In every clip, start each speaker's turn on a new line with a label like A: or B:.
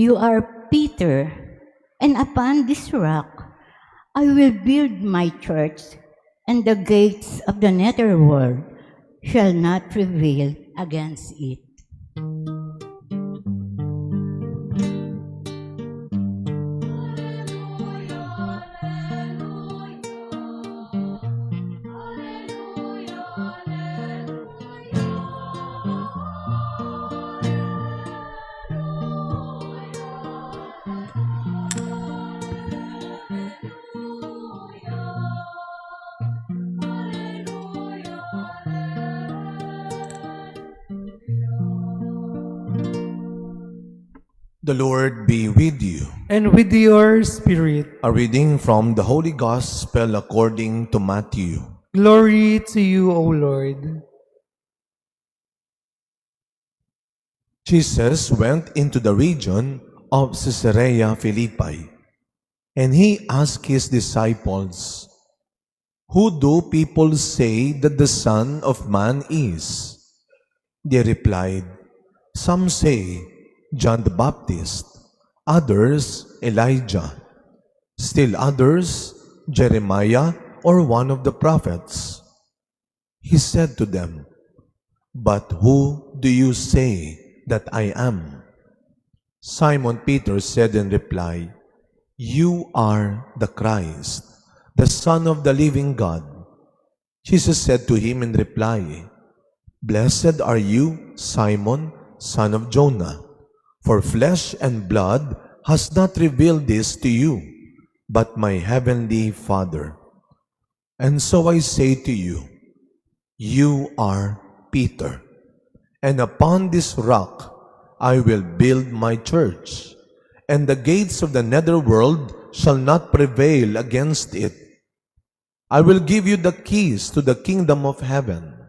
A: You are Peter, and upon this rock I will build my church, and the gates of the netherworld shall not prevail against it.
B: The Lord be with you.
C: And with your spirit.
B: A reading from the Holy Gospel according to Matthew.
C: Glory to you, O Lord.
B: Jesus went into the region of Caesarea Philippi, and he asked his disciples, "Who do people say that the Son of Man is?" They replied, "Some say, John the Baptist, others Elijah, still others Jeremiah or one of the prophets." He said to them, "But who do you say that I am?" Simon Peter said in reply, "You are the Christ, the Son of the living God." Jesus said to him in reply, "Blessed are you, Simon, son of Jonah. For flesh and blood has not revealed this to you, but my heavenly Father. And so I say to you, you are Peter, and upon this rock I will build my church, and the gates of the netherworld shall not prevail against it. I will give you the keys to the kingdom of heaven.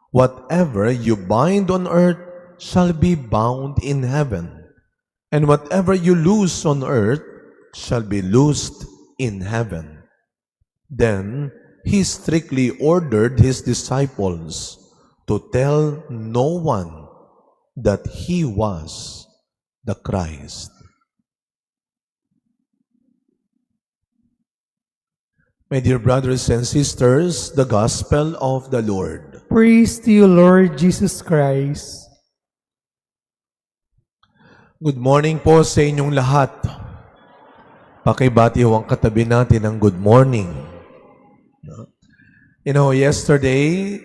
B: Whatever you bind on earth shall be bound in heaven, and whatever you loose on earth shall be loosed in heaven." Then he strictly ordered his disciples to tell no one that he was the Christ. My dear brothers and sisters, the Gospel of the Lord.
C: Praise to you, Lord Jesus Christ.
B: Good morning po sa inyong lahat. Pakibati ho ang katabi natin ng good morning. You know, yesterday,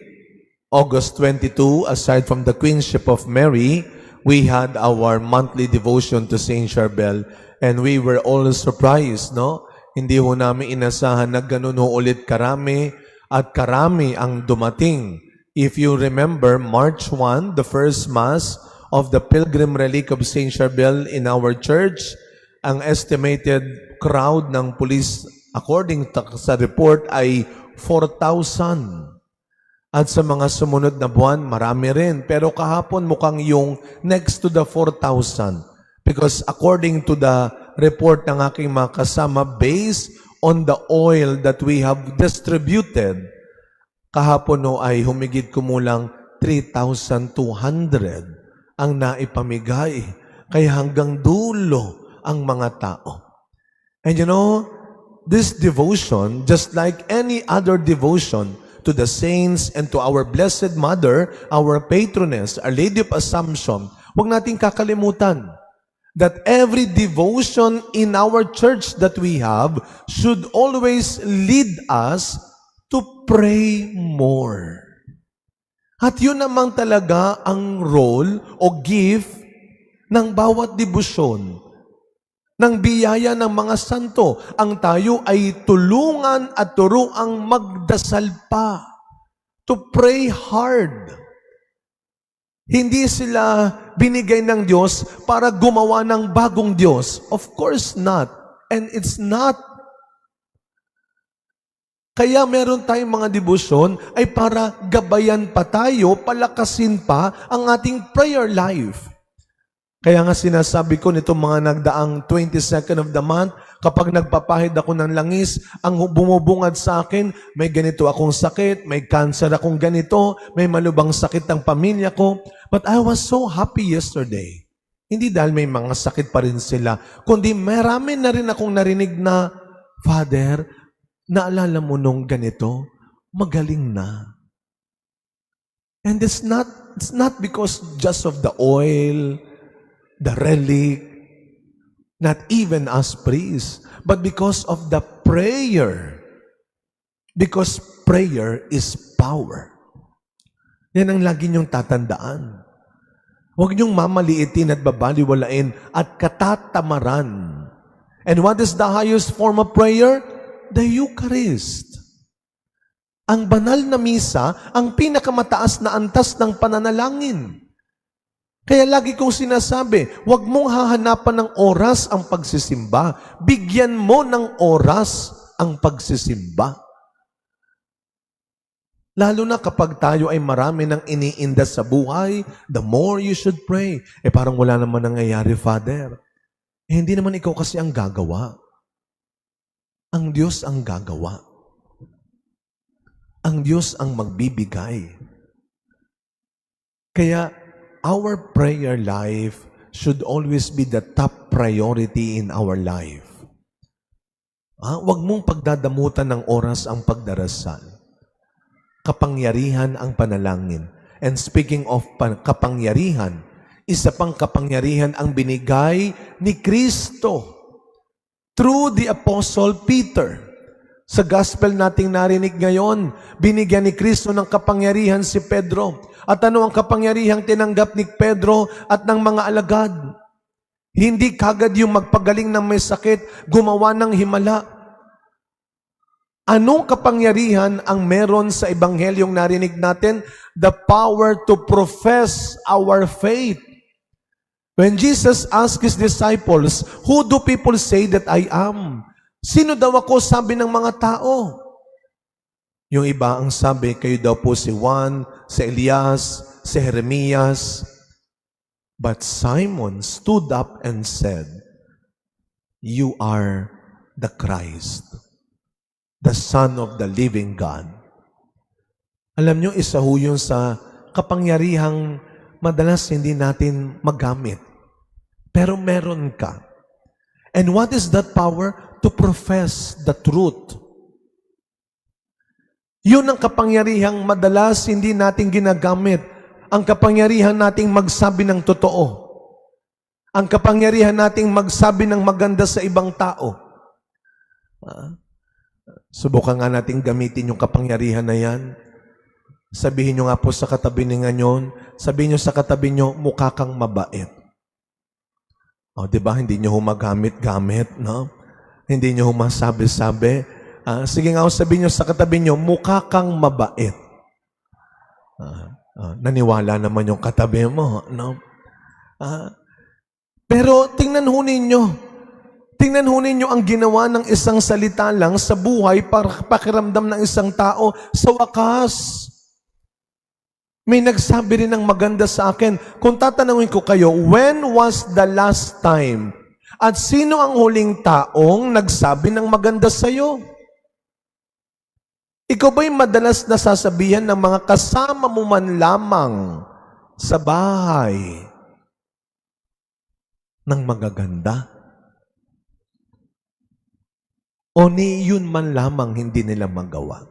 B: August 22, aside from the Queenship of Mary, we had our monthly devotion to Saint Charbel, and we were all surprised, no? Hindi ho namin inasahan na ganun ho ulit karami at karami ang dumating. If you remember, March 1, the first Mass of the Pilgrim Relic of Saint Charbel in our church, ang estimated crowd ng police according sa report ay 4,000. At sa mga sumunod na buwan, marami rin. Pero kahapon mukhang yung next to the 4,000. Because according to the report ng aking mga kasama, based on the oil that we have distributed, kahapon no ay humigit kumulang 3,200 ang naipamigay. Kaya hanggang dulo ang mga tao. And you know, this devotion, just like any other devotion to the saints and to our Blessed Mother, our patroness, Our Lady of Assumption, huwag nating kakalimutan that every devotion in our church that we have should always lead us to pray more. At yun naman talaga ang role o gift ng bawat debosyon, ng biyaya ng mga santo. Ang tayo ay tulungan at turuang magdasal pa, to pray hard. Hindi sila binigay ng Diyos para gumawa ng bagong Diyos. Of course not. And it's not. Kaya meron tayong mga debosyon ay para gabayan pa tayo, palakasin pa ang ating prayer life. Kaya nga sinasabi ko nitong mga nagdaang 22nd of the month, kapag nagpapahid ako ng langis, ang bumubungad sa akin, may ganito akong sakit, may cancer akong ganito, may malubang sakit ng pamilya ko. But I was so happy yesterday. Hindi dahil may mga sakit pa rin sila, kundi marami na rin akong narinig na, Father, naalala mo nung ganito, magaling na. And it's not because just of the oil, the relic, not even us priests, but because of the prayer. Because prayer is power. Yan ang lagi niyong tatandaan. Huwag niyong mamaliitin at babaliwalain at katatamaran. And what is the highest form of prayer? The Eucharist. Ang banal na misa, ang pinakamataas na antas ng pananalangin. Kaya lagi kong sinasabi, huwag mong hahanapan ng oras ang pagsisimba. Bigyan mo ng oras ang pagsisimba. Lalo na kapag tayo ay marami ng iniinda sa buhay, the more you should pray. Parang wala naman nangyayari, Father. Hindi naman ikaw kasi ang gagawa. Ang Diyos ang gagawa. Ang Diyos ang magbibigay. Kaya, our prayer life should always be the top priority in our life. Huwag mong pagdadamutan ng oras ang pagdarasal. Kapangyarihan ang panalangin. And speaking of kapangyarihan, isa pang kapangyarihan ang binigay ni Kristo through the Apostle Peter. Sa gospel nating narinig ngayon, binigyan ni Kristo ng kapangyarihan si Pedro. At ano ang kapangyarihang tinanggap ni Pedro at ng mga alagad? Hindi kagad yung magpagaling ng may sakit, gumawa ng himala. Anong kapangyarihan ang meron sa ebanghelyong narinig natin? The power to profess our faith. When Jesus asked His disciples, "Who do people say that I am?" Sino daw ako, sabi ng mga tao? Yung iba ang sabi, kayo daw po si Juan, si Elias, si Jeremias. But Simon stood up and said, "You are the Christ, the Son of the living God." Alam nyo, isa ho yun sa kapangyarihang madalas hindi natin magamit. Pero meron ka. And what is that power? To profess the truth. Yun ang kapangyarihang madalas hindi natin ginagamit. Ang kapangyarihan nating magsabi ng totoo. Ang kapangyarihan nating magsabi ng maganda sa ibang tao. Subukan nga nating gamitin yung kapangyarihan na yan. Sabihin nyo nga po sa katabi ninyo, sabihin nyo sa katabi nyo, mukha kang mabait. O, diba? Hindi nyo humagamit-gamit, no? Hindi nyo humasabi-sabi. Sige nga, sabihin nyo sa katabi nyo, mukha kang mabait. Naniwala naman yung katabi mo, no? Pero tingnan ho ninyo. Tingnan ho ninyo ang ginawa ng isang salita lang sa buhay para pakiramdam ng isang tao sa wakas. May nagsabi rin ng maganda sa akin. Kung tatanungin ko kayo, when was the last time? At sino ang huling taong nagsabi ng maganda sa'yo? Ikaw ba'y madalas nasasabihan ng mga kasama mo man lamang sa bahay ng magaganda? O ni yun man lamang hindi nila magawa?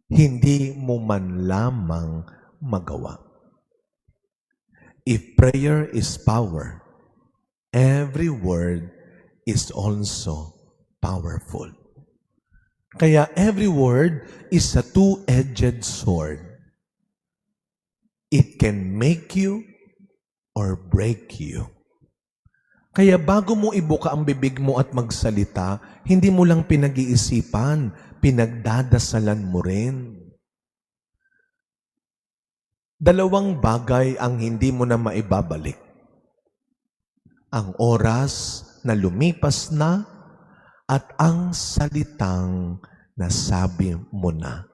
B: Hindi mo man lamang magawa. If prayer is power, every word is also powerful. Kaya every word is a two-edged sword. It can make you or break you. Kaya bago mo ibuka ang bibig mo at magsalita, hindi mo lang pinag-iisipan, pinagdadasalan mo rin. Dalawang bagay ang hindi mo na maibabalik. Ang oras na lumipas na at ang salitang nasabi mo na.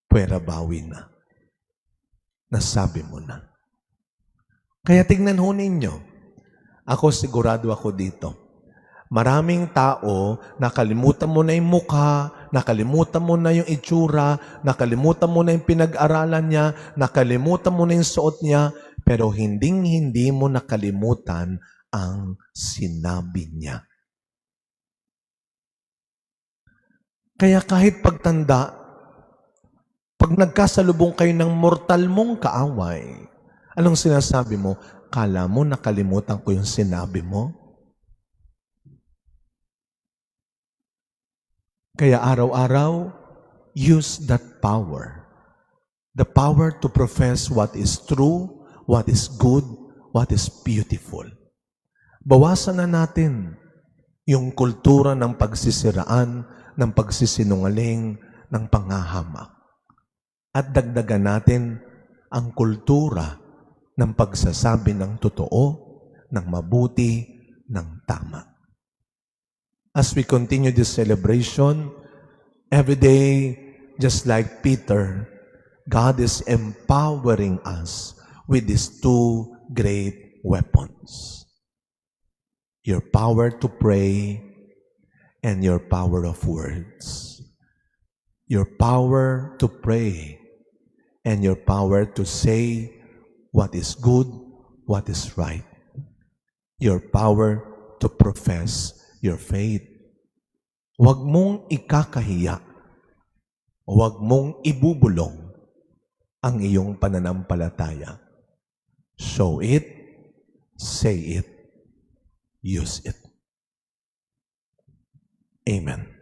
B: Pwera bawi na. Nasabi mo na. Kaya tingnan ho ninyo. Ako sigurado ako dito. Maraming tao, nakalimutan mo na yung mukha, nakalimutan mo na yung itsura, nakalimutan mo na yung pinag-aralan niya, nakalimutan mo na yung suot niya, pero hindi mo nakalimutan ang sinabi niya. Kaya kahit pagtanda, pag nagkasalubong kayo ng mortal mong kaaway, anong sinasabi mo? Kala mo nakalimutan ko yung sinabi mo? Kaya araw-araw, use that power. The power to profess what is true, what is good, what is beautiful. Bawasan na natin yung kultura ng pagsisiraan, ng pagsisinungaling, ng pangahamak. At dagdagan natin ang kultura ng pagsasabi ng totoo, ng mabuti, ng tama. As we continue this celebration, every day, just like Peter, God is empowering us with these two great weapons. Your power to pray and your power of words. Your power to pray and your power to say what is good, what is right. Your power to profess your faith. Huwag mong ikakahiya. Huwag mong ibubulong ang iyong pananampalataya. Show it, say it, use it. Amen.